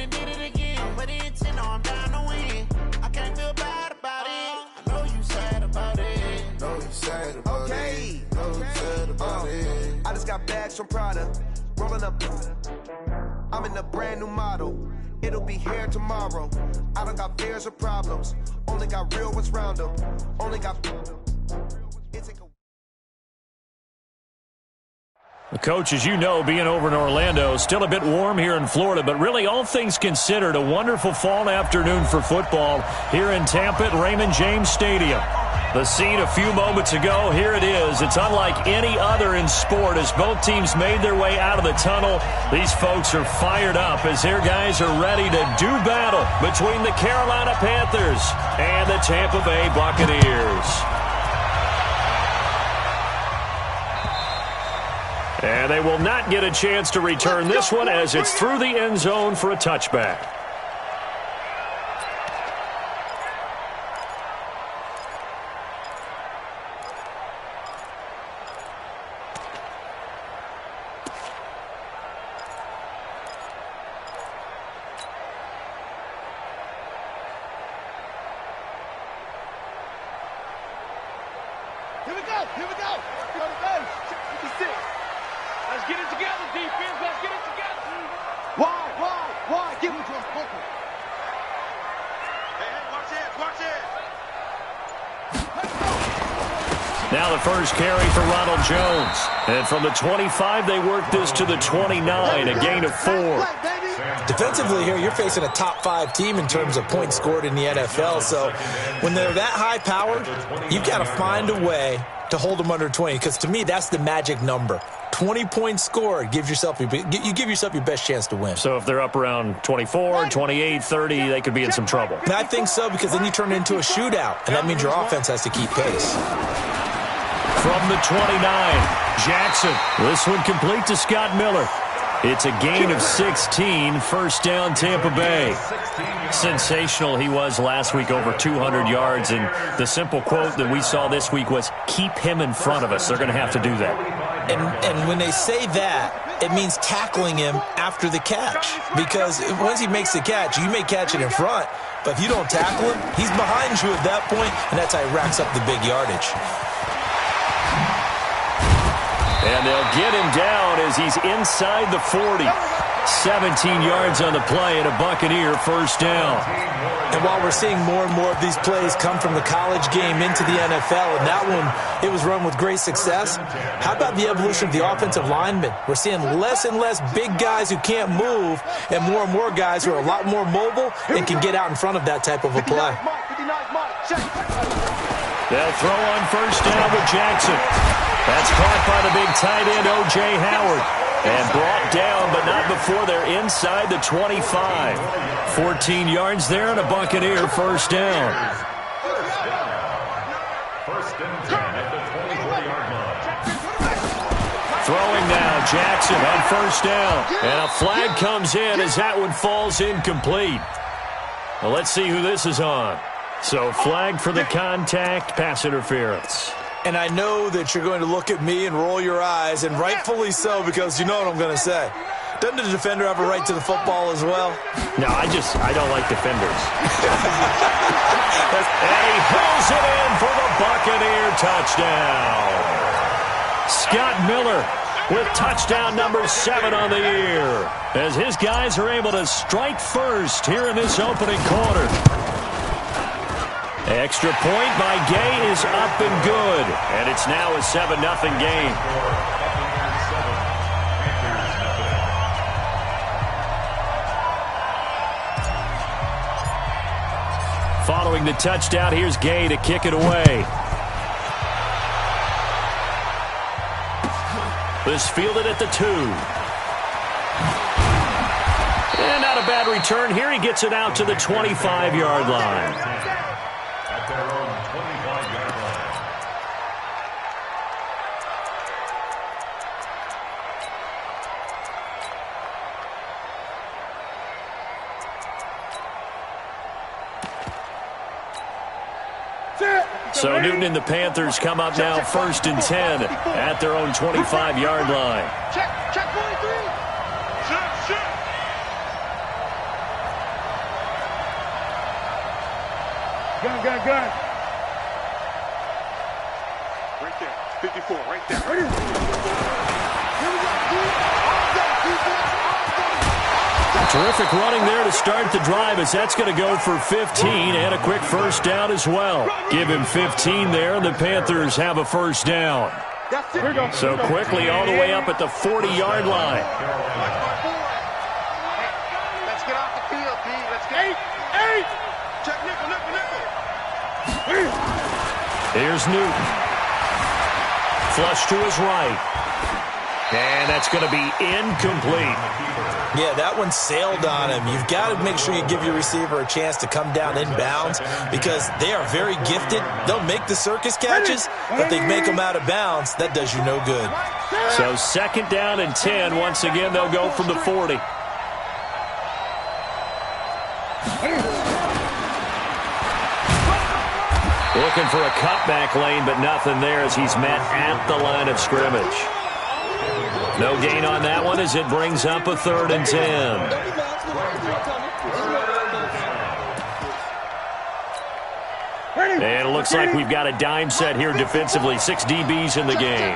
and did it again. But the intent, no, I'm down to win. I can't feel bad about it. I know you sad about it. Know you sad about it. Know you sad about it. I just got bags from Prada. Rolling up. I'm in a brand new model. It'll be here tomorrow. I don't got fears or problems. Only got real ones round them. Only got. The coach, as you know, being over in Orlando, still a bit warm here in Florida, but really all things considered, a wonderful fall afternoon for football here in Tampa at Raymond James Stadium. The scene a few moments ago, here it is. It's unlike any other in sport as both teams made their way out of the tunnel. These folks are fired up as their guys are ready to do battle between the Carolina Panthers and the Tampa Bay Buccaneers. And they will not get a chance to return this one as it's through the end zone for a touchback. Here we go. Go to base. 56. Let's get it together, defense. Let's get it together. Wide. Give him to us, Booker. Hey, watch it. Now the first carry for Ronald Jones. And from the 25, they work this to the 29, a gain of 4. Defensively here, you're facing a top 5 team in terms of points scored in the NFL. So when they're that high powered, you've got to find a way to hold them under 20. Because to me, that's the magic number. 20 points scored, you give yourself your best chance to win. So if they're up around 24, 28, 30, they could be in some trouble. And I think so, because then you turn it into a shootout, and that means your offense has to keep pace. From the 29, Jackson. This one complete to Scott Miller. It's a gain of 16, first down Tampa Bay. Sensational he was last week, over 200 yards, and the simple quote that we saw this week was, keep him in front of us. They're going to have to do that. And when they say that, it means tackling him after the catch. Because once he makes the catch, you may catch it in front, but if you don't tackle him, he's behind you at that point, and that's how he racks up the big yardage. And they'll get him down as he's inside the 40. 17 yards on the play and a Buccaneer first down. And while we're seeing more and more of these plays come from the college game into the NFL, and that one, it was run with great success, how about the evolution of the offensive linemen? We're seeing less and less big guys who can't move and more guys who are a lot more mobile and can get out in front of that type of a play. They'll throw on first down with Jackson. That's caught by the big tight end, O.J. Howard. And brought down, but not before they're inside the 25. 14 yards there and a Buccaneer first down. Throwing now, Jackson on first down. And a flag comes in as that one falls incomplete. Well, let's see who this is on. So flag for the contact, pass interference. And I know that you're going to look at me and roll your eyes, and rightfully so, because you know what I'm going to say. Doesn't the defender have a right to the football as well? No, I don't like defenders. And he pulls it in for the Buccaneer touchdown. Scott Miller with touchdown number 7 on the year, as his guys are able to strike first here in this opening quarter. Extra point by Gay is up and good, and it's now a 7-0 game. Following the touchdown, here's Gay to kick it away. This fielded at the 2. And not a bad return. Here he gets it out to the 25-yard line. So Newton and the Panthers come up now 1st and 10 at their own 25-yard line. Check 43. Gun, gun, gun. Right there. 54, right there. Here we go. Terrific running there to start the drive, as that's going to go for 15 and a quick first down as well. Give him 15 there, and the Panthers have a first down. So quickly all the way up at the 40-yard line. Let's get off the field, B. Let's get 8. Check nickel. Here's Newton. Flush to his right. And that's going to be incomplete. Yeah, that one sailed on him. You've got to make sure you give your receiver a chance to come down inbounds because they are very gifted. They'll make the circus catches, but they make them out of bounds. That does you no good. So second down and 10. Once again, they'll go from the 40. Looking for a cutback lane, but nothing there as he's met at the line of scrimmage. No gain on that one as it brings up a 3rd and 10. And it looks like we've got a dime set here defensively. 6 DBs in the game.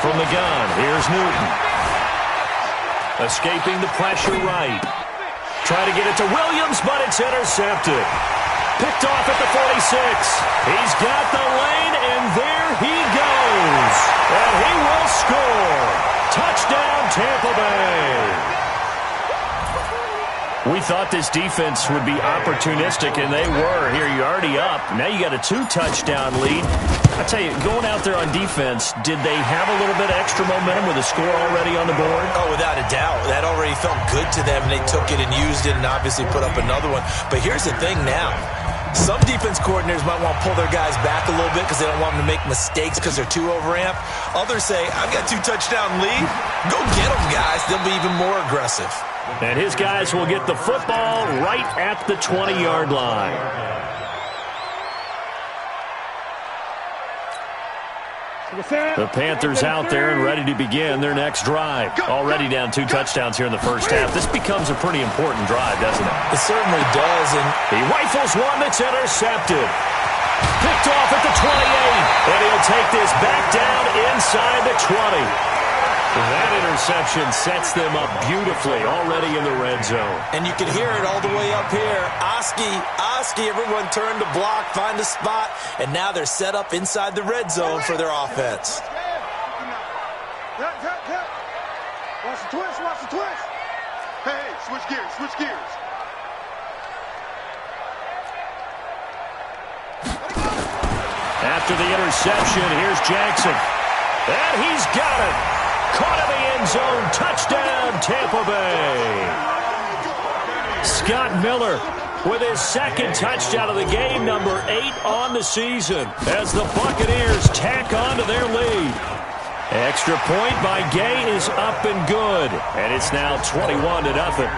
From the gun, here's Newton. Escaping the pressure right. Try to get it to Williams, but it's intercepted. Picked off at the 46. He's got the lane, and there he goes. And he will score. Touchdown, Tampa Bay. We thought this defense would be opportunistic, and they were. Here, you're already up. Now you got a 2-touchdown lead. I tell you, going out there on defense, did they have a little bit of extra momentum with a score already on the board? Oh, without a doubt. That already felt good to them, and they took it and used it and obviously put up another one. But here's the thing now. Some defense coordinators might want to pull their guys back a little bit because they don't want them to make mistakes because they're too overamped. Others say, I've got 2-touchdown lead. Go get them, guys. They'll be even more aggressive. And his guys will get the football right at the 20-yard line. The Panthers out there and ready to begin their next drive. Already down 2 touchdowns here in the first half. This becomes a pretty important drive, doesn't it? It certainly does. And he rifles one that's intercepted. Picked off at the 28. And he'll take this back down inside the 20. That interception sets them up beautifully already in the red zone. And you can hear it all the way up here. Oski, everyone turn to block, find a spot, and now they're set up inside the red zone for their offense. Watch the twist. Hey, switch gears. After the interception, here's Jackson. And he's got it. Caught in the end zone. Touchdown, Tampa Bay. Scott Miller with his 2nd touchdown of the game, number 8 on the season, as the Buccaneers tack on to their lead. Extra point by Gay is up and good, and it's now 21-0.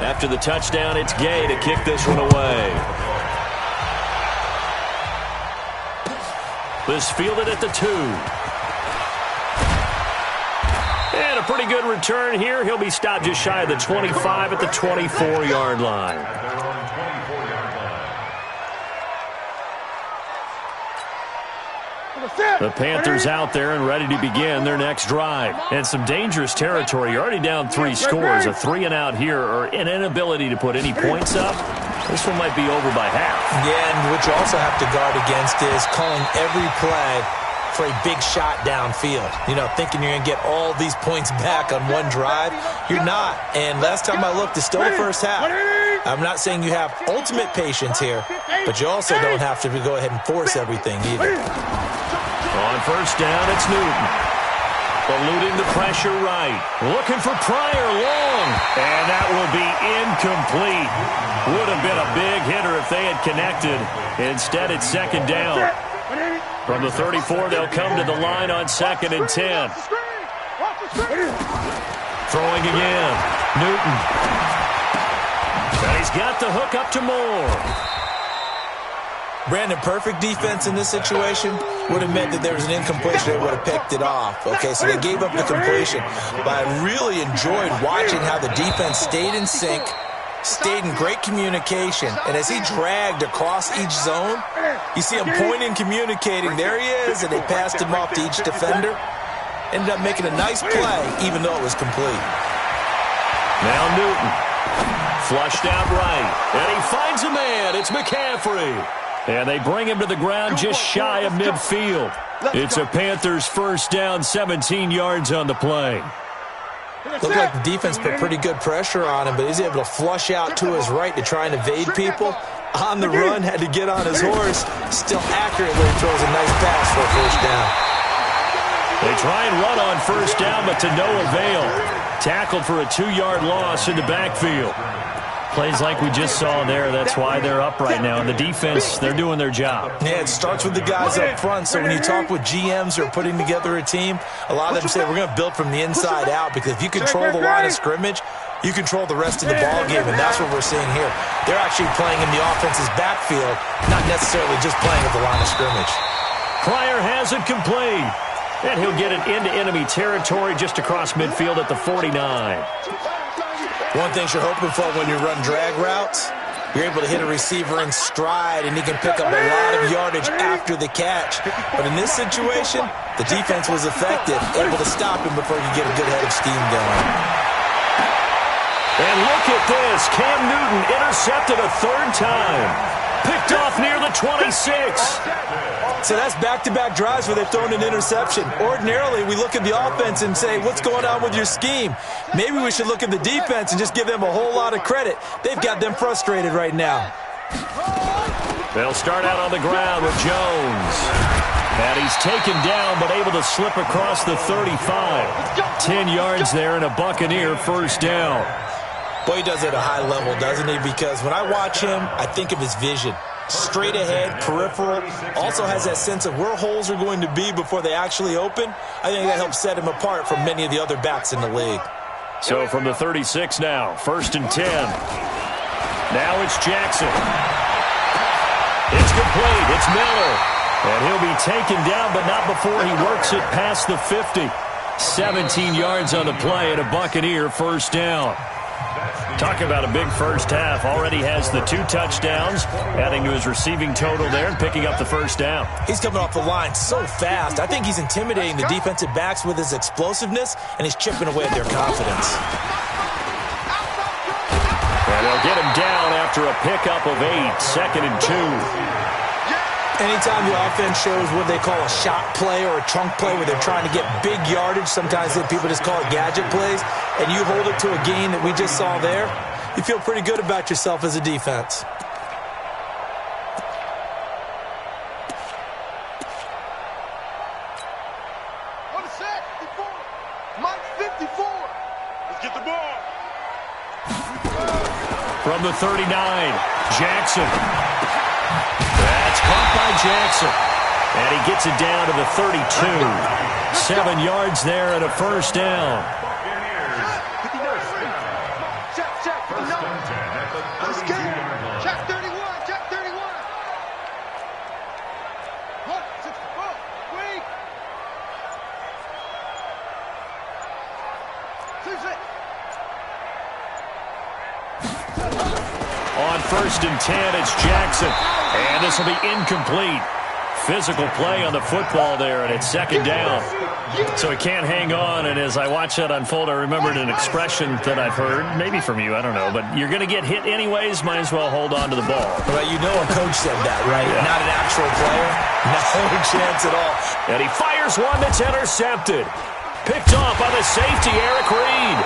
After the touchdown, it's Gay to kick this one away. This fielded at the 2. And a pretty good return here. He'll be stopped just shy of the 25 at the 24-yard line. The Panthers out there and ready to begin their next drive. And some dangerous territory. You're already down 3 scores. A 3-and-out here or an inability to put any points up. This one might be over by half. Yeah, and what you also have to guard against is calling every play for a big shot downfield. You know, thinking you're going to get all these points back on one drive. You're not. And last time I looked, it's still the first half. I'm not saying you have ultimate patience here, but you also don't have to go ahead and force everything either. On first down, it's Newton. Eluding the pressure right. Looking for Pryor long. And that will be incomplete. Would have been a big hitter if they had connected. Instead, it's 2nd down. From the 34, they'll come to the line on 2nd and 10. Throwing again. Newton. And he's got the hook up to Moore. Brandon, perfect defense in this situation would have meant that there was an incompletion. They would have picked it off. Okay, so they gave up the completion. But I really enjoyed watching how the defense stayed in sync, stayed in great communication. And as he dragged across each zone, you see him pointing, communicating. There he is, and they passed him off to each defender. Ended up making a nice play, even though it was complete. Now Newton. Flushed out right. And he finds a man. It's McCaffrey. And they bring him to the ground just shy of midfield. It's a Panthers first down, 17 yards on the play. Looked like the defense put pretty good pressure on him, but he's able to flush out to his right to try and evade people. On the run, had to get on his horse. Still accurately throws a nice pass for a first down. They try and run on first down, but to no avail. Tackled for a 2-yard loss in the backfield. Plays like we just saw there. That's why they're up right now. And the defense, they're doing their job. Yeah, it starts with the guys up front. So when you talk with GMs who are putting together a team, a lot of them say we're going to build from the inside out, because if you control the line of scrimmage, you control the rest of the ball game, and that's what we're seeing here. They're actually playing in the offense's backfield, not necessarily just playing at the line of scrimmage. Pryor has it complete. And he'll get it into enemy territory just across midfield at the 49. One thing you're hoping for when you run drag routes, you're able to hit a receiver in stride, and he can pick up a lot of yardage after the catch. But in this situation, the defense was effective, able to stop him before he could get a good head of steam going. And look at this. Cam Newton intercepted a third time. Picked off near the 26. So that's back-to-back drives where they've thrown an interception. Ordinarily, we look at the offense and say, what's going on with your scheme? Maybe we should look at the defense and just give them a whole lot of credit. They've got them frustrated right now. They'll start out on the ground with Jones. And he's taken down but able to slip across the 35. 10 yards there and a Buccaneer first down. Boy, he does it at a high level, doesn't he? Because when I watch him, I think of his vision. Straight ahead, peripheral, also has that sense of where holes are going to be before they actually open. I think that helps set him apart from many of the other backs in the league. So from the 36 now, 1st and 10. Now it's Jackson. It's complete. It's Miller. And he'll be taken down, but not before he works it past the 50. 17 yards on the play and a Buccaneer first down. Talk about a big first half. Already has the 2 touchdowns, adding to his receiving total there and picking up the first down. He's coming off the line so fast. I think he's intimidating the defensive backs with his explosiveness, and he's chipping away at their confidence. And they'll get him down after a pickup of 8, 2nd and 2. Anytime the offense shows what they call a shot play or a chunk play where they're trying to get big yardage, sometimes people just call it gadget plays, and you hold it to a gain that we just saw there, you feel pretty good about yourself as a defense. On the set, 54. Mike 54. Let's get the ball. From the 39, Jackson. That's caught by Jackson. And he gets it down to the 32. 7 yards there and a first down. Check 31. Check 31. Look, 64. Wait. On 1st and 10, it's Jackson. And this will be incomplete. Physical play on the football there, and it's 2nd down. So he can't hang on, and as I watch that unfold, I remembered an expression that I've heard, maybe from you, I don't know, but you're going to get hit anyways, might as well hold on to the ball. Well, you know a coach said that, right? Yeah. Not an actual player. No chance at all. And he fires one that's intercepted. Picked off by the safety, Eric Reed.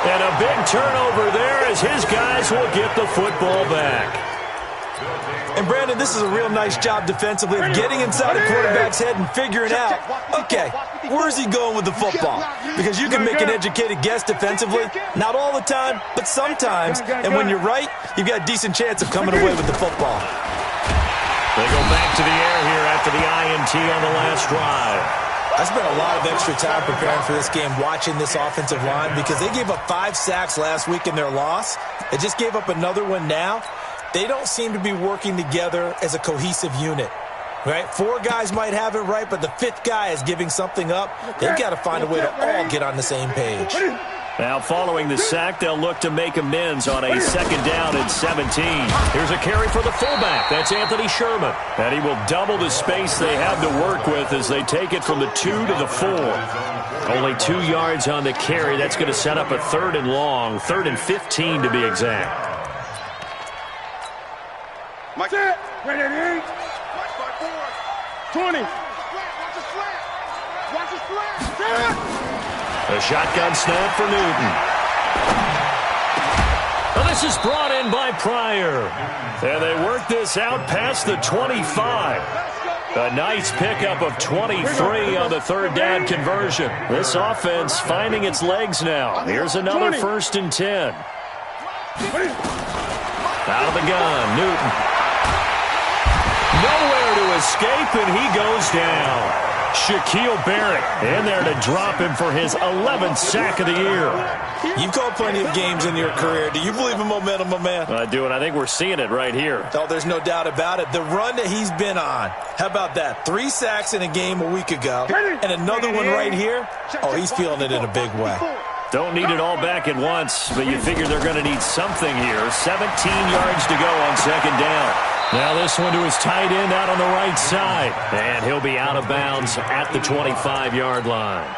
And a big turnover there as his guys will get the football back. And, Brandon, this is a real nice job defensively of getting inside the quarterback's head and figuring out, okay, where's he going with the football? Because you can make an educated guess defensively, not all the time, but sometimes. And when you're right, you've got a decent chance of coming away with the football. They go back to the air here after the INT on the last drive. I spent a lot of extra time preparing for this game watching this offensive line because they gave up 5 sacks last week in their loss. They just gave up another one now. they don't seem to be working together as a cohesive unit. Right? 4 guys might have it right, but the 5th guy is giving something up. They've got to find a way to all get on the same page. Now, following the sack, they'll look to make amends on a second down and 17. Here's a carry for the fullback. That's Anthony Sherman. And he will double the space they have to work with as they take it from the 2 to the 4. Only 2 yards on the carry. That's going to set up a 3rd and long, 3rd and 15 to be exact. Mike, ready to eat. 20. Watch the slant. A shotgun snap for Newton. Well, this is brought in by Pryor. And they work this out past the 25. A nice pickup of 23 on the 3rd down conversion. This offense finding its legs now. Here's another 1st and 10. Out of the gun, Newton. Nowhere to escape, and he goes down. Shaquille Barrett in there to drop him for his 11th sack of the year. You've called plenty of games in your career. Do you believe in momentum, my man? I do, and I think we're seeing it right here. Oh, there's no doubt about it. The run that he's been on. How about that? 3 sacks in a game a week ago, and another one right here. Oh, he's feeling it in a big way. Don't need it all back at once, but you figure they're going to need something here. 17 yards to go on 2nd down. Now this one to his tight end out on the right side. And he'll be out of bounds at the 25-yard line.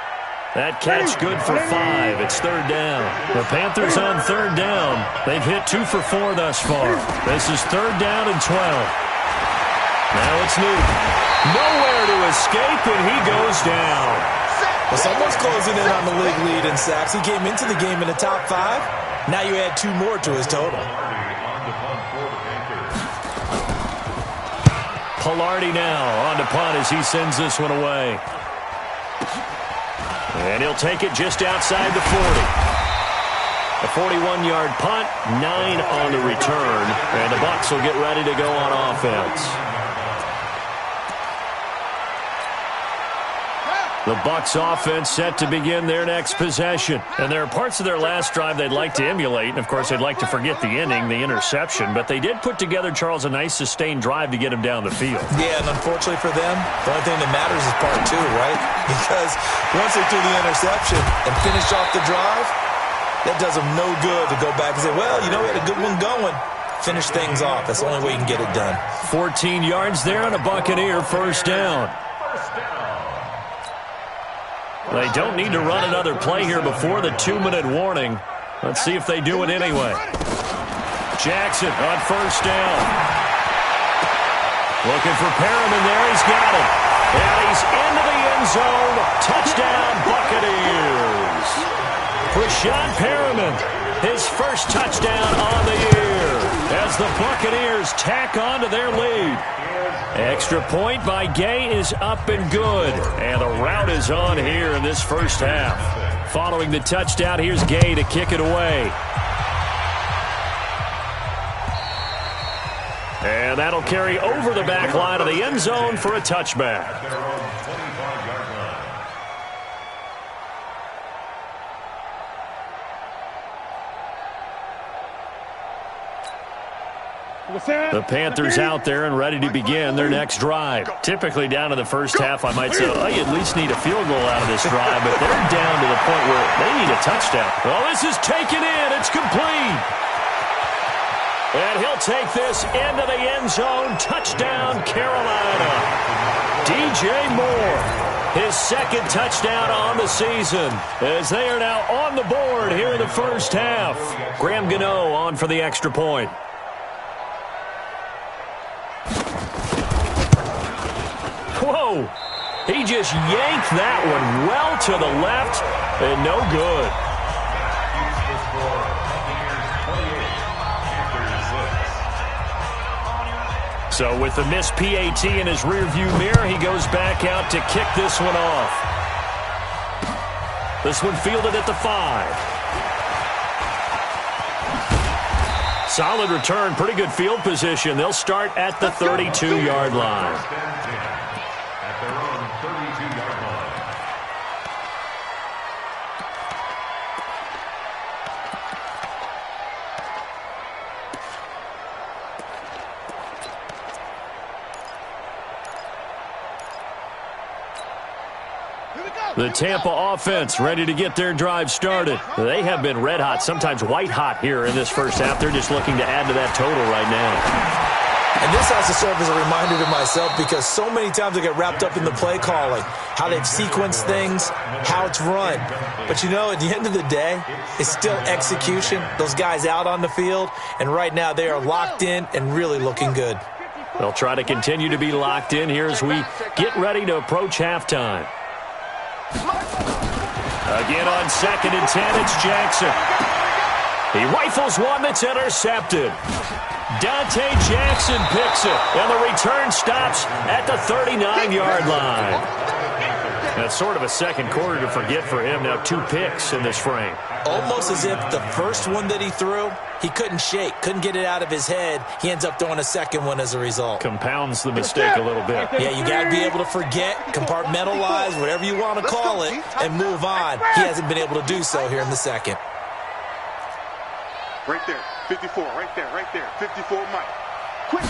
That catch good for 5. It's 3rd down. The Panthers on 3rd down. They've hit 2 for 4 thus far. This is 3rd down and 12. Now it's Newton. Nowhere to escape, and he goes down. Well, someone's closing in on the league lead in sacks. He came into the game in the top 5. Now you add 2 more to his total. Pilardi now on to punt as he sends this one away. And he'll take it just outside the 40. A 41-yard punt, 9 on the return. And the Bucs will get ready to go on offense. The Bucs offense set to begin their next possession. And there are parts of their last drive they'd like to emulate. And, of course, they'd like to forget the inning, the interception. But they did put together, Charles, a nice sustained drive to get him down the field. Yeah, and unfortunately for them, the only thing that matters is part 2, right? Because once they threw the interception and finished off the drive, that does them no good to go back and say, well, you know, we had a good one going. Finish things off. That's the only way you can get it done. 14 yards there on a Buccaneer 1st down. They don't need to run another play here before the 2-minute warning. Let's see if they do it anyway. Jackson on 1st down. Looking for Perriman there. He's got it. And he's into the end zone. Touchdown, Buccaneers. Rashawn Perriman, his first touchdown on the year as the Buccaneers tack on to their lead. Extra point by Gay is up and good. And the route is on here in this first half. Following the touchdown, here's Gay to kick it away. And that'll carry over the back line of the end zone for a touchback. The Panthers out there and ready to begin their next drive. Typically down to the first half, I might say, oh, you at least need a field goal out of this drive, but they're down to the point where they need a touchdown. Well, this is taken in. It's complete. And he'll take this into the end zone. Touchdown, Carolina. DJ Moore, his 2nd touchdown on the season, as they are now on the board here in the first half. Graham Gano on for the extra point. Whoa, he just yanked that one well to the left and no good. So with the missed PAT in his rearview mirror, he goes back out to kick this one off. This one fielded at the 5. Solid return, pretty good field position. They'll start at the 32-yard line. The Tampa offense ready to get their drive started. They have been red hot, sometimes white hot here in this first half. They're just looking to add to that total right now. And this has to serve as a reminder to myself because so many times I get wrapped up in the play calling, how they've sequenced things, how it's run. But, you know, at the end of the day, it's still execution. Those guys out on the field, and right now they are locked in and really looking good. They'll try to continue to be locked in here as we get ready to approach halftime. Again on 2nd and 10, it's Jackson. He rifles one that's intercepted. Dante Jackson picks it, and the return stops at the 39-yard line. That's sort of a second quarter to forget for him. Now 2 picks in this frame. Almost as if the first one that he threw, he couldn't shake, couldn't get it out of his head. He ends up throwing a second one as a result. Compounds the mistake a little bit. Yeah, you got to be able to forget, compartmentalize, whatever you want to call it, and move on. He hasn't been able to do so here in the second. Right there, 54, right there, 54, Mike. Quick,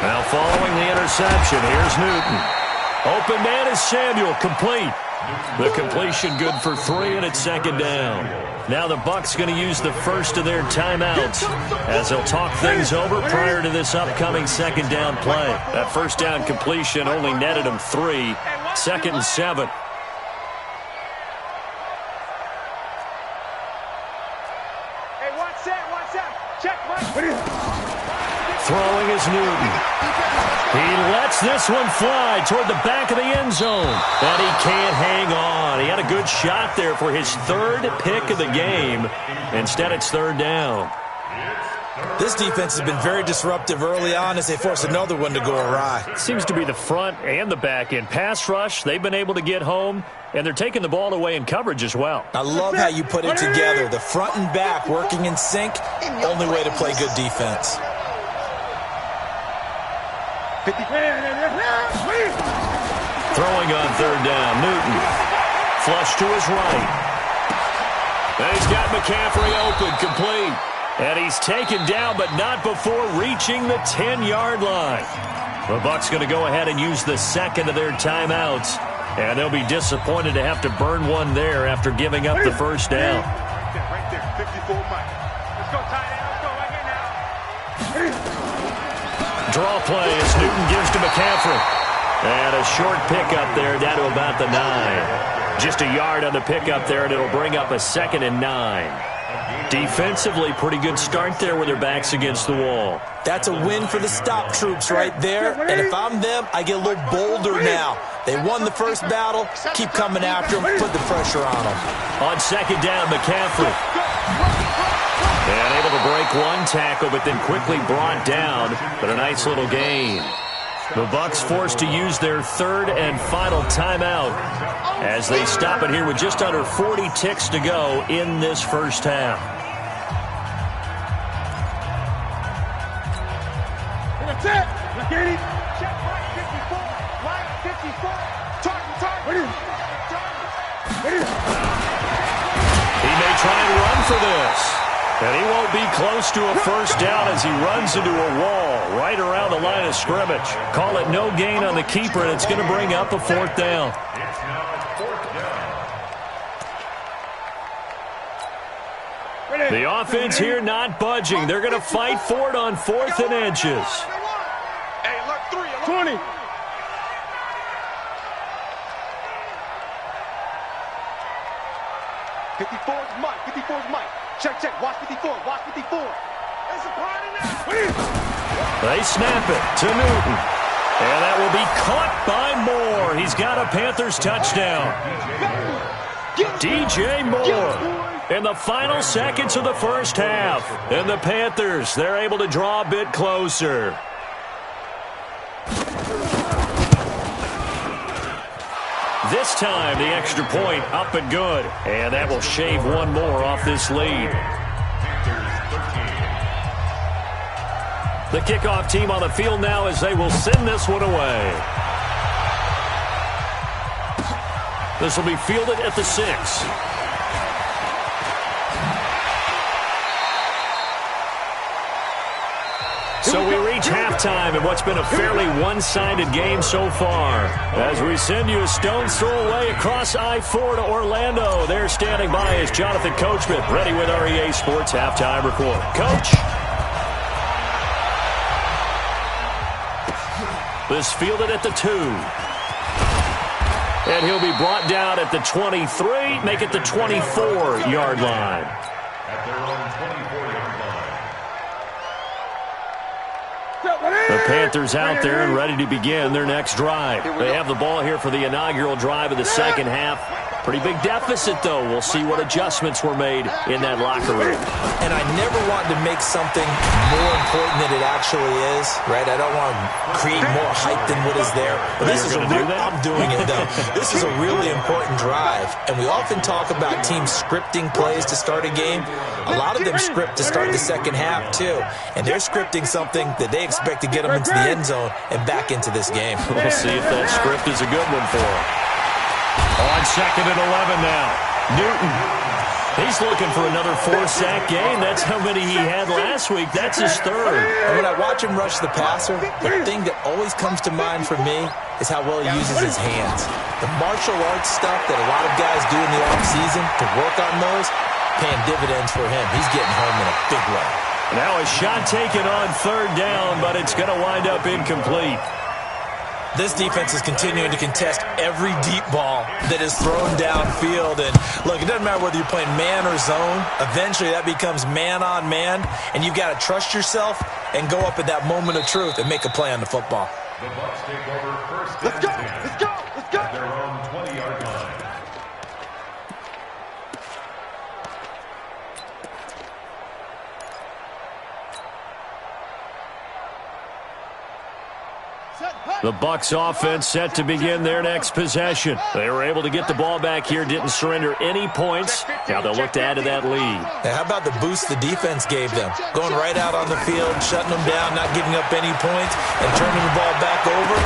now following the interception, here's Newton. Open man is Samuel, complete. The completion good for 3, and it's 2nd down. Now the Bucs going to use the first of their timeouts as they'll talk things over prior to this upcoming 2nd down play. That first down completion only netted them 3. 2nd and 7. Hey, watch that, check, Mike. Throwing is Newton. He lets this one fly toward the back of the end zone, but he can't hang on. He had a good shot there for his 3rd pick of the game. Instead, it's 3rd down. This defense has been very disruptive early on as they force another one to go awry. Seems to be the front and the back end. Pass rush, they've been able to get home, and they're taking the ball away in coverage as well. I love how you put it together. The front and back working in sync, only way to play good defense. Throwing on 3rd down, Newton. Flush to his right. And he's got McCaffrey open, complete. And he's taken down, but not before reaching the 10-yard line. The Bucs going to go ahead and use the second of their timeouts. And they'll be disappointed to have to burn one there after giving up the first down. Right there, 54, Mike. Let's go, tight end. Let's go right here now. Draw play as Newton gives to McCaffrey. And a short pickup there down to about the 9. Just a yard on the pickup there, and it'll bring up a 2nd and 9. Defensively, pretty good start there with their backs against the wall. That's a win for the stop troops right there. And if I'm them, I get a little bolder now. They won the first battle. Keep coming after them. Put the pressure on them. On 2nd down, McCaffrey. And able to break one tackle, but then quickly brought down. But a nice little gain. The Bucs forced to use their 3rd and final timeout as they stop it here with just under 40 ticks to go in this first half. That's it. Get it. Check Mike 54. Mike 54. Target. He may try and run for this. And he won't be close to a first down as he runs into a wall right around the line of scrimmage. Call it no gain on the keeper, and it's going to bring up a 4th down. The offense here not budging. They're going to fight for it on 4th and inches. Hey, look, 20. 54's Mike. 54's Mike. Check. Watch 54. Watch 54. It's a party now. They snap it to Newton. And that will be caught by Moore. He's got a Panthers touchdown. DJ Moore in the final seconds of the first half. And the Panthers, they're able to draw a bit closer. This time, the extra point up and good. And that will shave one more off this lead. The kickoff team on the field now as they will send this one away. This will be fielded at the 6. So we reach halftime. halftime in what's been a fairly one-sided game so far. As we send you a stone's throw away across I-4 to Orlando. There standing by is Jonathan Coachman, ready with our EA Sports halftime report. Coach. This fielded at the 2. And he'll be brought down at the 23, make it the 24-yard line. At their own 24-yard line. The Panthers out there and ready to begin their next drive. They have the ball here for the inaugural drive of the second half. Pretty big deficit, though. We'll see what adjustments were made in that locker room. And I never want to make something more important than it actually is, right? I don't want to create more hype than what is there. But this is I'm doing it, though. This is a really important drive. And we often talk about teams scripting plays to start a game. A lot of them script to start the second half, too. And they're scripting something that they expect to get them into the end zone and back into this game. We'll see if that script is a good one for them. On 2nd and 11 now. Newton. He's looking for another 4-sack game. That's how many he had last week. That's his third. And when I watch him rush the passer, the thing that always comes to mind for me is how well he uses his hands. The martial arts stuff that a lot of guys do in the offseason to work on those, paying dividends for him. He's getting home in a big way. Now a shot taken on 3rd down, but it's going to wind up incomplete. This defense is continuing to contest every deep ball that is thrown downfield. And, look, it doesn't matter whether you're playing man or zone. Eventually, that becomes man-on-man, and you've got to trust yourself and go up at that moment of truth and make a play on the football. The Bucs take over first. Let's go! Let's go! Let's go! At their own 20-yard line. The Bucs offense set to begin their next possession. They were able to get the ball back here, didn't surrender any points. Now they'll look to add to that lead. Now, how about the boost the defense gave them? Going right out on the field, shutting them down, not giving up any points, and turning the ball back over.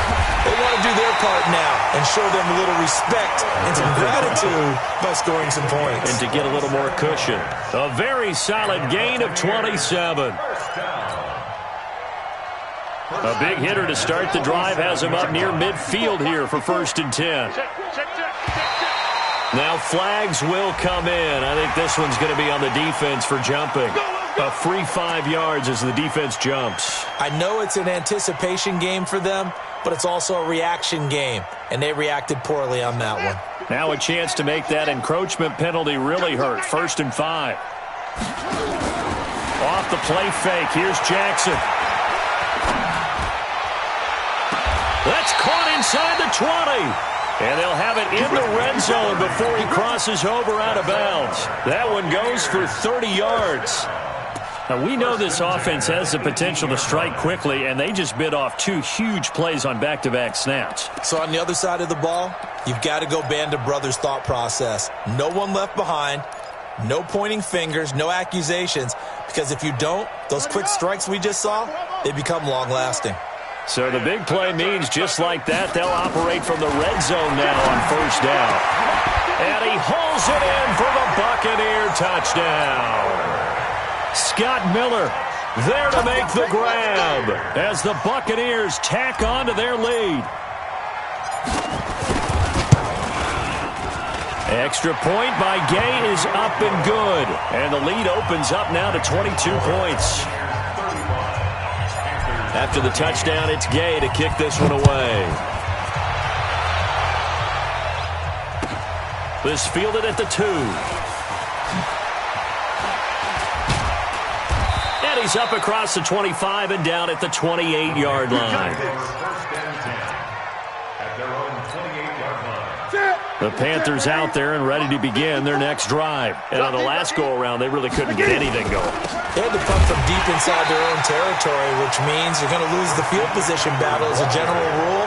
They want to do their part now and show them a little respect and some gratitude by scoring some points. And to get a little more cushion. A very solid gain of 27. A big hitter to start the drive has him up near midfield here for 1st and 10. Now flags will come in. I think this one's going to be on the defense for jumping. A free 5 yards as the defense jumps. I know it's an anticipation game for them, but it's also a reaction game, and they reacted poorly on that one. Now a chance to make that encroachment penalty really hurt. 1st and 5. Off the play fake. Here's Jackson. That's caught inside the 20. And they'll have it in the red zone before he crosses over out of bounds. That one goes for 30 yards. Now, we know this offense has the potential to strike quickly, and they just bit off 2 huge plays on back-to-back snaps. So on the other side of the ball, you've got to go Band of Brothers thought process. No one left behind, no pointing fingers, no accusations, because if you don't, those quick strikes we just saw, they become long-lasting. So the big play means just like that, they'll operate from the red zone now on 1st down. And he hauls it in for the Buccaneer touchdown. Scott Miller there to make the grab as the Buccaneers tack on to their lead. Extra point by Gay is up and good. And the lead opens up now to 22 points. After the touchdown, it's Gay to kick this one away. This fielded at the 2. And he's up across the 25 and down at the 28-yard line. The Panthers out there and ready to begin their next drive. And on the last go-around, they really couldn't get anything going. They had to punt from deep inside their own territory, which means you're going to lose the field position battle as a general rule.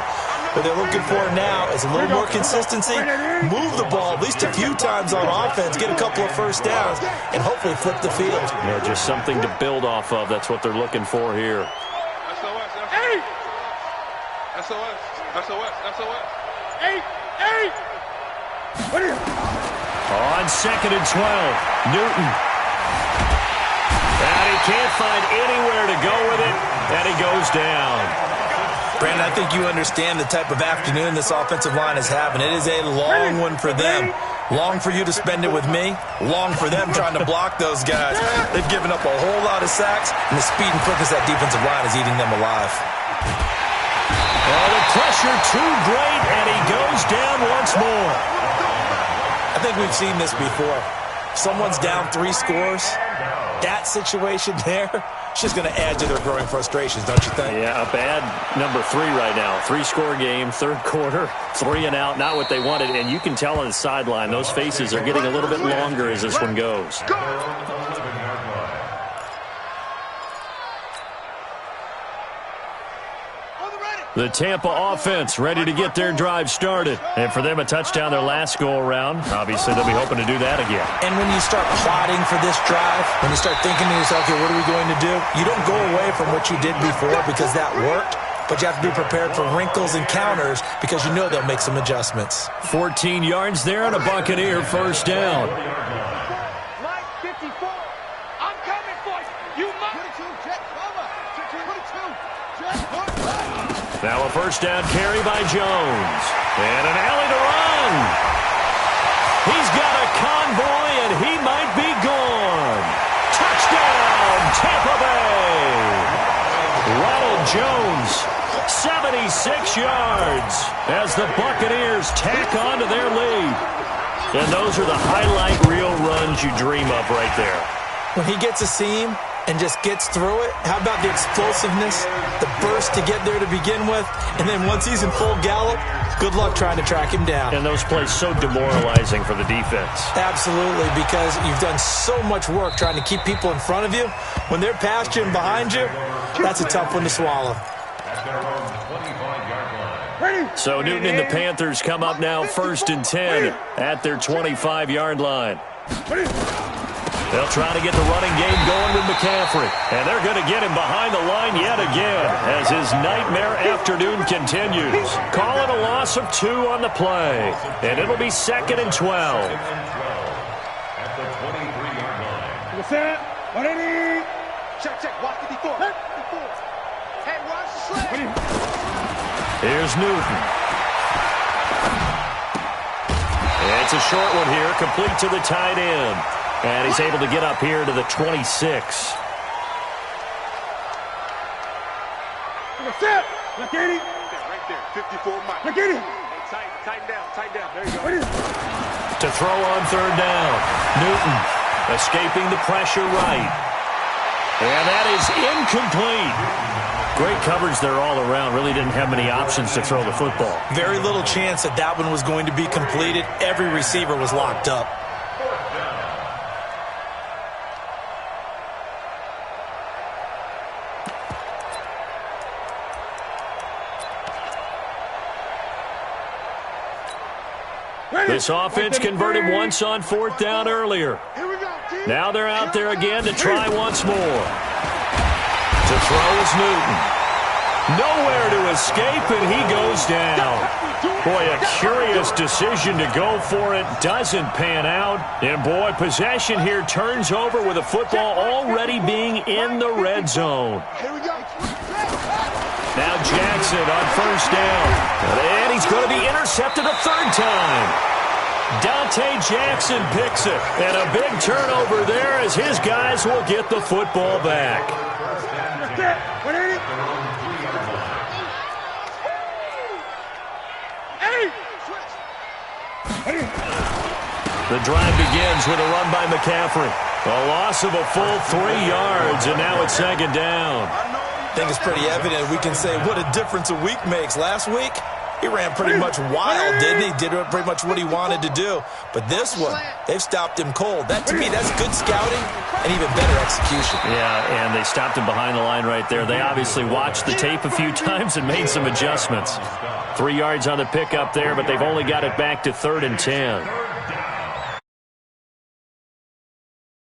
What they're looking for now is a little more consistency, move the ball at least a few times on offense, get a couple of 1st downs, and hopefully flip the field. Yeah, just something to build off of. That's what they're looking for here. On 2nd and 12, Newton. And he They can't find anywhere to go with it, and he goes down. Brandon, I think you understand the type of afternoon this offensive line is having. It is a long one for them. Long for you to spend it with me. Long for them trying to block those guys. They've given up a whole lot of sacks, and the speed and quickness of that defensive line is eating them alive. Oh, the pressure too great, and he goes down once more. I think we've seen this before. Someone's down 3 scores. That situation there, it's just going to add to their growing frustrations, don't you think? Yeah, a bad number 3 right now. 3-score game, third quarter, 3 and out, not what they wanted. And you can tell on the sideline, those faces are getting a little bit longer as this one goes. The Tampa offense ready to get their drive started. And for them, a touchdown their last go-around. Obviously, they'll be hoping to do that again. And when you start plotting for this drive, when you start thinking to yourself, okay, what are we going to do? You don't go away from what you did before because that worked, but you have to be prepared for wrinkles and counters because you know they'll make some adjustments. 14 yards there and a Buccaneer first down. Mike 54. I'm coming for you. You must. 22, jet cover. 22, jet cover. Now a first down carry by Jones. And an alley to run. He's got a convoy, and he might be gone. Touchdown, Tampa Bay. Ronald Jones, 76 yards as the Buccaneers tack on to their lead. And those are the highlight reel runs you dream of right there. When he gets a seam and just gets through it, how about the explosiveness, the burst to get there to begin with, and then once he's in full gallop, good luck trying to track him down. And those plays so demoralizing for the defense. Absolutely, because you've done so much work trying to keep people in front of you. When they're past you and behind you, that's a tough one to swallow. So Newton and the Panthers come up now 1st and 10 at their 25-yard line. They'll try to get the running game going with McCaffrey. And they're going to get him behind the line yet again as his nightmare afternoon continues. Calling a loss of 2 on the play. And it'll be 2nd and 12. At the 23-yard line. Set. 180. Check. Watch 54. 54. Hey, watch the sled. Here's Newton. It's a short one here, complete to the tight end. And he's able to get up here to the 26. Set. Look at him. Right there. 54 Mike. Look at him. Hey, tighten down. There you go. To throw on 3rd down. Newton escaping the pressure right. And that is incomplete. Great coverage there all around. Really didn't have many options to throw the football. Very little chance that one was going to be completed. Every receiver was locked up. This offense converted once on 4th down earlier. Now they're out there again to try once more. To throw is Newton. Nowhere to escape, and he goes down. Boy, a curious decision to go for it. Doesn't pan out. And, boy, possession here turns over with the football already being in the red zone. Now Jackson on 1st down. And he's going to be intercepted a 3rd time. Dante Jackson picks it. And a big turnover there as his guys will get the football back. The drive begins with a run by McCaffrey. A loss of a full 3 yards, and now it's 2nd down. I think it's pretty evident. We can say what a difference a week makes. Last week, he ran pretty much wild, didn't he? Did pretty much what he wanted to do. But this one, they've stopped him cold. That, to me, that's good scouting and even better execution. Yeah, and they stopped him behind the line right there. They obviously watched the tape a few times and made some adjustments. 3 yards on the pickup there, but they've only got it back to 3rd and 10.